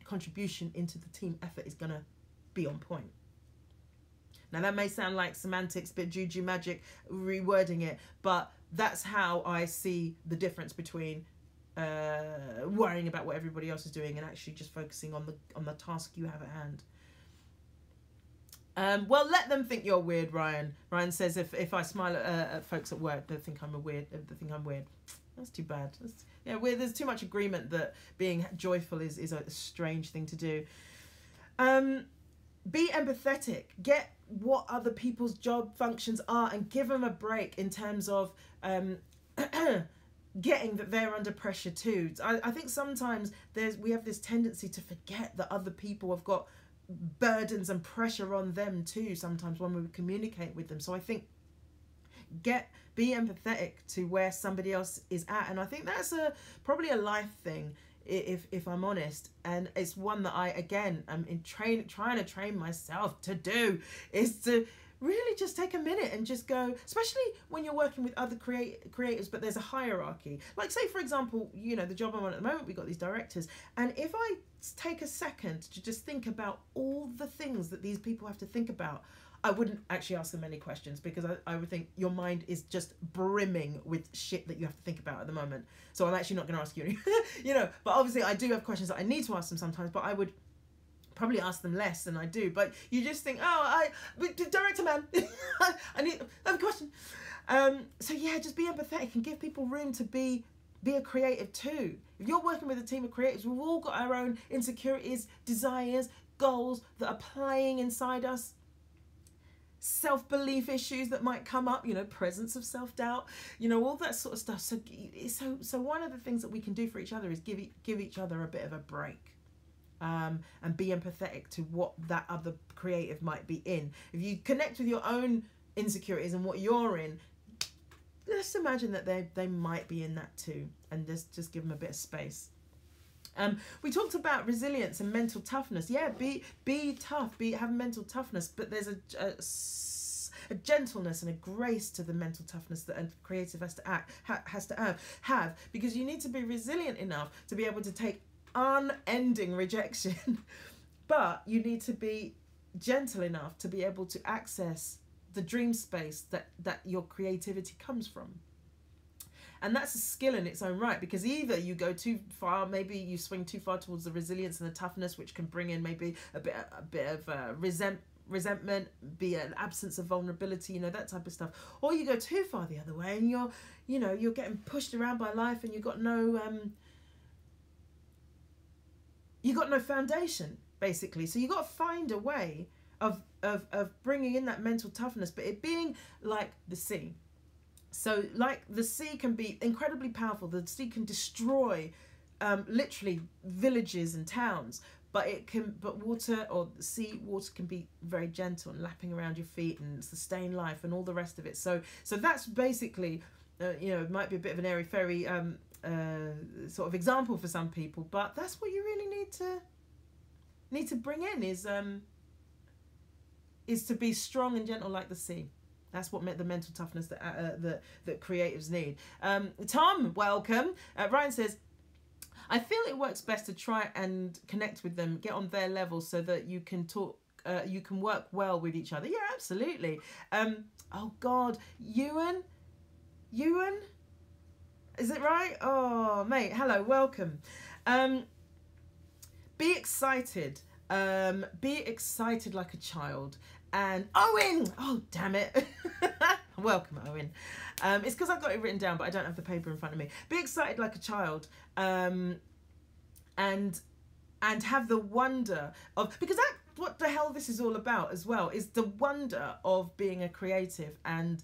Speaker 1: contribution into the team effort is going to be on point. Now, that may sound like semantics, bit juju magic, rewording it, but that's how I see the difference between worrying about what everybody else is doing and actually just focusing on the task you have at hand. Well, let them think you're weird, Ryan. Ryan says if I smile at folks at work, they think I'm weird. That's too bad. Yeah, there's too much agreement that being joyful is a strange thing to do. Be empathetic. Get what other people's job functions are and give them a break in terms of getting that they're under pressure too. I think sometimes we have this tendency to forget that other people have got burdens and pressure on them too sometimes when we communicate with them. So I think be empathetic to where somebody else is at, and I think that's probably a life thing, if I'm honest, and it's one that I again am trying to train myself to do, is to really just take a minute and just go, especially when you're working with other creators, but there's a hierarchy. Like, say, for example, you know, the job I'm on at the moment, we've got these directors. And if I take a second to just think about all the things that these people have to think about, I wouldn't actually ask them any questions because I would think your mind is just brimming with shit that you have to think about at the moment. So I'm actually not going to ask you any, you know, but obviously I do have questions that I need to ask them sometimes, but I would probably ask them less than I do. But you just think, director man, I have a question. So yeah, just be empathetic and give people room to be a creative too. If you're working with a team of creatives, we've all got our own insecurities, desires, goals that are playing inside us. Self-belief issues that might come up, you know, presence of self-doubt, you know, all that sort of stuff. So one of the things that we can do for each other is give each other a bit of a break, and be empathetic to what that other creative might be in. If you connect with your own insecurities and what you're in, let's imagine that they might be in that too, and just give them a bit of space. We talked about resilience and mental toughness. Yeah, be tough, have mental toughness, but there's a gentleness and a grace to the mental toughness that a creative has to have, because you need to be resilient enough to be able to take unending rejection, but you need to be gentle enough to be able to access the dream space that your creativity comes from. And that's a skill in its own right, because either you go too far, maybe you swing too far towards the resilience and the toughness, which can bring in maybe a bit of resentment, be an absence of vulnerability, that type of stuff. Or you go too far the other way, and you're getting pushed around by life, and you got no foundation, basically. So you got to find a way of bringing in that mental toughness, but it being like the sea. So like the sea can be incredibly powerful. The sea can destroy literally villages and towns, but water, or sea water, can be very gentle and lapping around your feet and sustain life and all the rest of it. So that's basically, it might be a bit of an airy-fairy sort of example for some people, but that's what you really need to bring in, is to be strong and gentle like the sea. That's what the mental toughness that creatives need. Tom, welcome. Ryan says, I feel it works best to try and connect with them, get on their level, so that you can talk, you can work well with each other. Yeah, absolutely. Oh God, Ewan, is it right? Oh, mate, hello, welcome. Be excited. Be excited like a child. And Owen, oh damn it. Welcome, Owen. It's because I've got it written down, but I don't have the paper in front of me. Be excited like a child, and have the wonder of, because that's what the hell this is all about as well, is the wonder of being a creative, and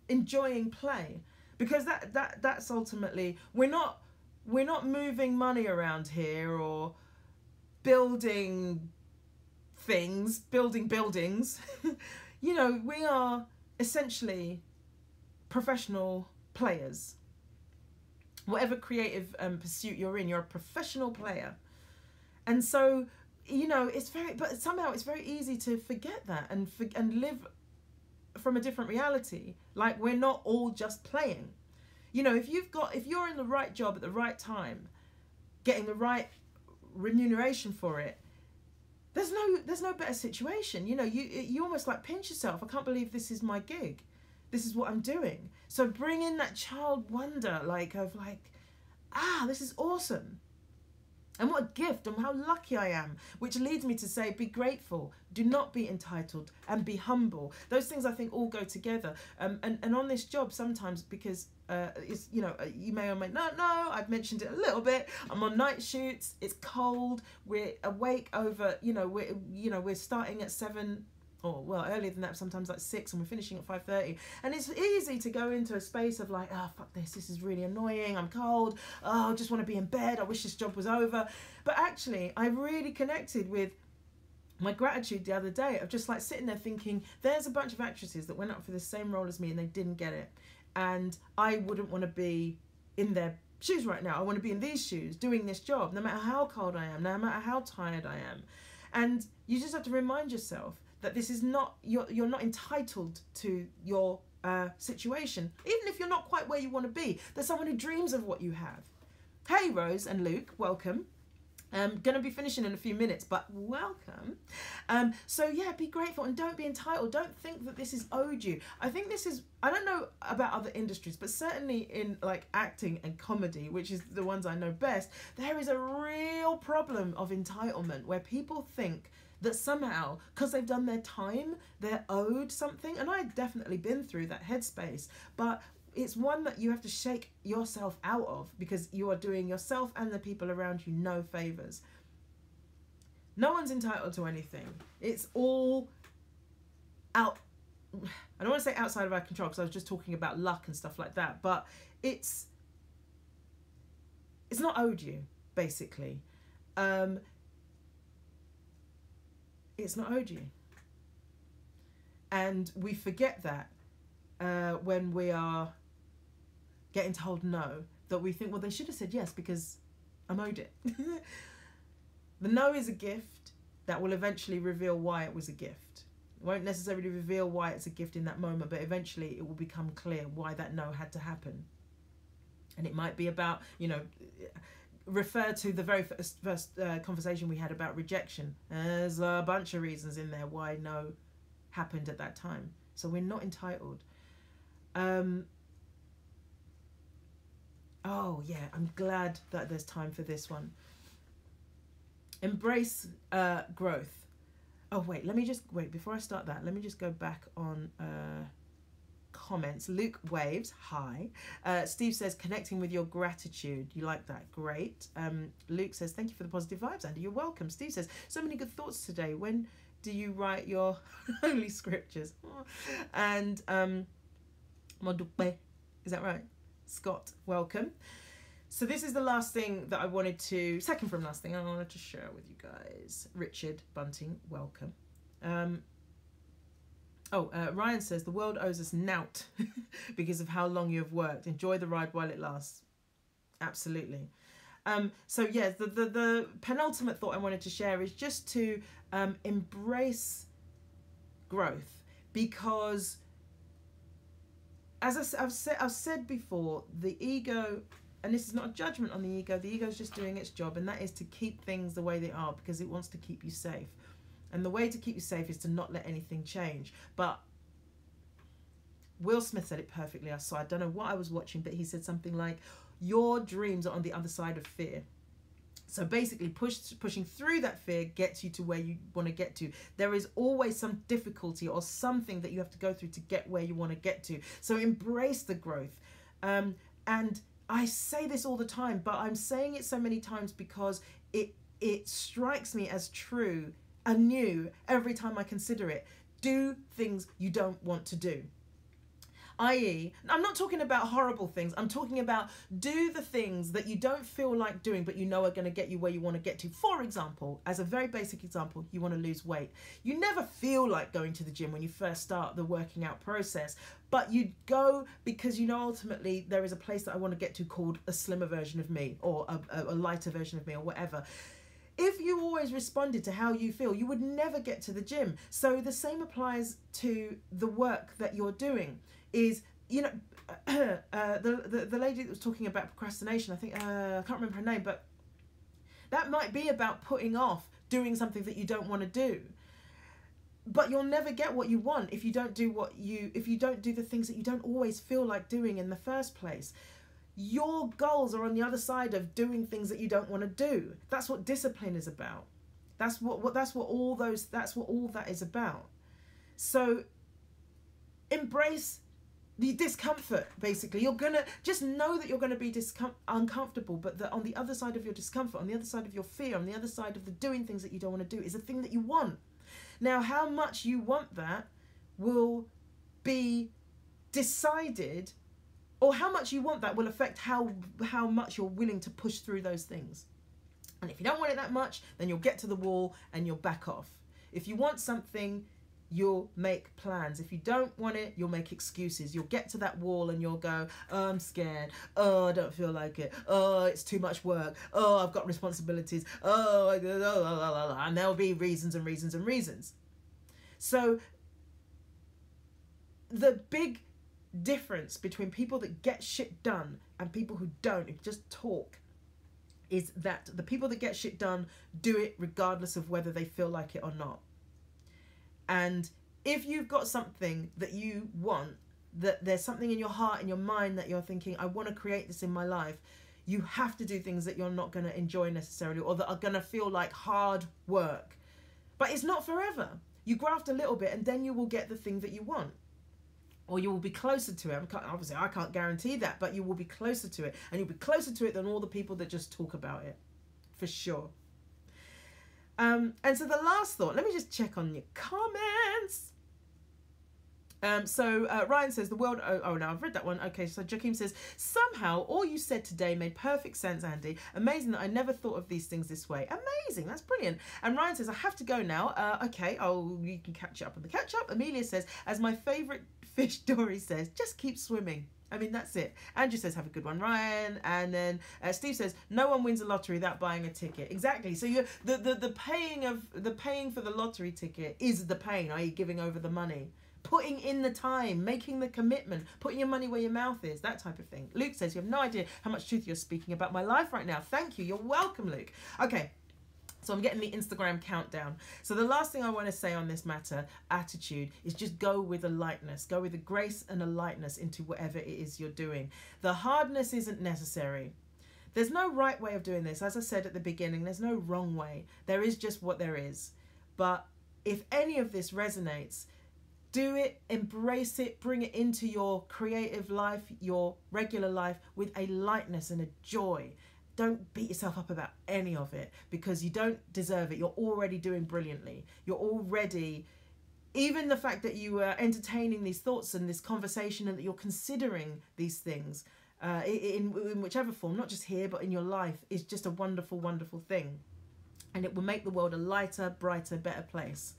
Speaker 1: enjoying play, because that's ultimately, we're not moving money around here, or building buildings. We are essentially professional players. Whatever creative pursuit you're in, you're a professional player. And so, but somehow it's very easy to forget that and live from a different reality. Like, we're not all just playing. If you're in the right job at the right time, getting the right remuneration for it, there's no better situation. You almost like pinch yourself. I can't believe this is my gig, this is what I'm doing. So bring in that child wonder, this is awesome, and what a gift, and how lucky I am, which leads me to say, be grateful, do not be entitled, and be humble. Those things, I think, all go together. And on this job, sometimes, because you may or may not know, I've mentioned it a little bit, I'm on night shoots, it's cold, we're awake over, we're starting at 7, or well, earlier than that, sometimes like 6, and we're finishing at 5:30, and it's easy to go into a space of like, oh fuck this is really annoying, I'm cold, oh I just want to be in bed, I wish this job was over. But actually, I really connected with my gratitude the other day of just like sitting there thinking, there's a bunch of actresses that went up for the same role as me and they didn't get it, and I wouldn't want to be in their shoes right now. I want to be in these shoes doing this job, no matter how cold I am, no matter how tired I am. And you just have to remind yourself that this is not, you're not entitled to your situation. Even if you're not quite where you want to be, there's someone who dreams of what you have. Hey Rose and Luke, welcome. I'm going to be finishing in a few minutes, but welcome. So yeah, be grateful and don't be entitled. Don't think that this is owed you. I think this is, I don't know about other industries, but certainly in like acting and comedy, which is the ones I know best, there is a real problem of entitlement where people think that somehow, because they've done their time, they're owed something. And I've definitely been through that headspace, but it's one that you have to shake yourself out of, because you are doing yourself and the people around you no favors. No one's entitled to anything. It's all out. I don't want to say outside of our control, because I was just talking about luck and stuff like that, but it's not owed you, basically. It's not owed you. And we forget that when we are getting told no, that we think, well, they should have said yes because I'm owed it. The no is a gift that will eventually reveal why it was a gift. It won't necessarily reveal why it's a gift in that moment, but eventually it will become clear why that no had to happen. And it might be about, you know, refer to the very first conversation we had about rejection. There's a bunch of reasons in there why no happened at that time. So we're not entitled. Oh yeah, I'm glad that there's time for this one. Embrace growth. Oh wait, before I start that, let me just go back on comments. Luke waves, hi. Steve says, connecting with your gratitude. You like that? Great. Luke says, thank you for the positive vibes, Andy. You're welcome. Steve says, so many good thoughts today. When do you write your holy scriptures? And is that right? Scott, welcome. So this is the last thing that I wanted to, second from last thing I wanted to share with you guys. Richard Bunting, welcome. Ryan says, the world owes us nout because of how long you have worked. Enjoy the ride while it lasts. Absolutely. So yeah, the penultimate thought I wanted to share is just to embrace growth, because as I've said before, the ego, and this is not a judgment on the ego is just doing its job, and that is to keep things the way they are because it wants to keep you safe. And the way to keep you safe is to not let anything change. But Will Smith said it perfectly. I don't know what I was watching, but he said something like, your dreams are on the other side of fear. So basically pushing through that fear gets you to where you want to get to. There is always some difficulty or something that you have to go through to get where you want to get to. So embrace the growth. And I say this all the time, but I'm saying it so many times because it strikes me as true anew every time I consider it. Do things you don't want to do. I.e., I'm not talking about horrible things. I'm talking about do the things that you don't feel like doing, but you know are going to get you where you want to get to. For example, as a very basic example, you want to lose weight. You never feel like going to the gym when you first start the working out process, but you go because you know ultimately there is a place that I want to get to called a slimmer version of me, or a lighter version of me, or whatever. If you always responded to how you feel, you would never get to the gym. So the same applies to the work that you're doing. Is, you know, the lady that was talking about procrastination, I think, I can't remember her name, but that might be about putting off doing something that you don't want to do. But you'll never get what you want if you don't do if you don't do the things that you don't always feel like doing in the first place. Your goals are on the other side of doing things that you don't want to do. That's what discipline is about. That's what all that is about. So embrace the discomfort, basically. You're gonna just know that you're gonna be uncomfortable, but that on the other side of your discomfort, on the other side of your fear, on the other side of the doing things that you don't want to do is a thing that you want. Now, how much you want that will be decided, or how much you want that will affect how much you're willing to push through those things. And if you don't want it that much, then you'll get to the wall and you'll back off. If you want something, you'll make plans. If you don't want it, you'll make excuses. You'll get to that wall and you'll go, oh, I'm scared. Oh, I don't feel like it. Oh, it's too much work. Oh, I've got responsibilities. And there'll be reasons and reasons and reasons. So the big difference between people that get shit done and people who don't, who just talk, is that the people that get shit done do it regardless of whether they feel like it or not. And if you've got something that you want, that there's something in your heart and your mind that you're thinking, I want to create this in my life, you have to do things that you're not going to enjoy necessarily, or that are going to feel like hard work. But it's not forever. You graft a little bit and then you will get the thing that you want. Or you will be closer to it. Obviously, I can't guarantee that, but you will be closer to it. And you'll be closer to it than all the people that just talk about it. For sure. And so the last thought, let me just check on your comments. Ryan says, the world, oh no, I've read that one. Okay, so Joaquim says, somehow all you said today made perfect sense, Andy. Amazing that I never thought of these things this way. Amazing, that's brilliant. And Ryan says, I have to go now. Okay, you can catch up on the catch up. Amelia says, as my favourite fish Dory says, just keep swimming. I mean, that's it. Andrew says, have a good one, Ryan. And then Steve says, no one wins a lottery without buying a ticket. Exactly. So you're, the paying for the lottery ticket is the pain, i.e. giving over the money. Putting in the time, making the commitment, putting your money where your mouth is, that type of thing. Luke says, you have no idea how much truth you're speaking about my life right now. Thank you. You're welcome, Luke. Okay. So I'm getting the Instagram countdown. So the last thing I want to say on this matter, attitude, is just go with a lightness. Go with a grace and a lightness into whatever it is you're doing. The hardness isn't necessary. There's no right way of doing this. As I said at the beginning, there's no wrong way. There is just what there is. But if any of this resonates, do it, embrace it, bring it into your creative life, your regular life, with a lightness and a joy. Don't beat yourself up about any of it, because you don't deserve it. You're already doing brilliantly. You're already, even the fact that you are entertaining these thoughts and this conversation, and that you're considering these things in whichever form, not just here, but in your life, is just a wonderful, wonderful thing. And it will make the world a lighter, brighter, better place.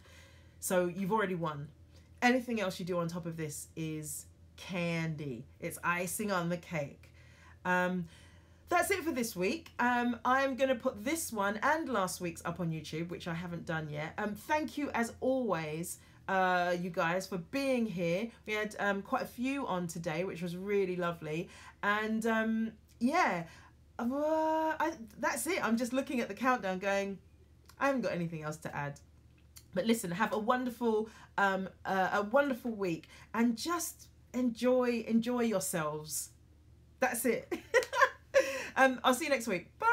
Speaker 1: So you've already won. Anything else you do on top of this is candy. It's icing on the cake. That's it for this week. I'm going to put this one and last week's up on YouTube, which I haven't done yet. Thank you, as always, you guys, for being here. We had quite a few on today, which was really lovely. And yeah, that's it. I'm just looking at the countdown going, I haven't got anything else to add. But listen, have a wonderful week, and just enjoy yourselves. That's it. I'll see you next week. Bye.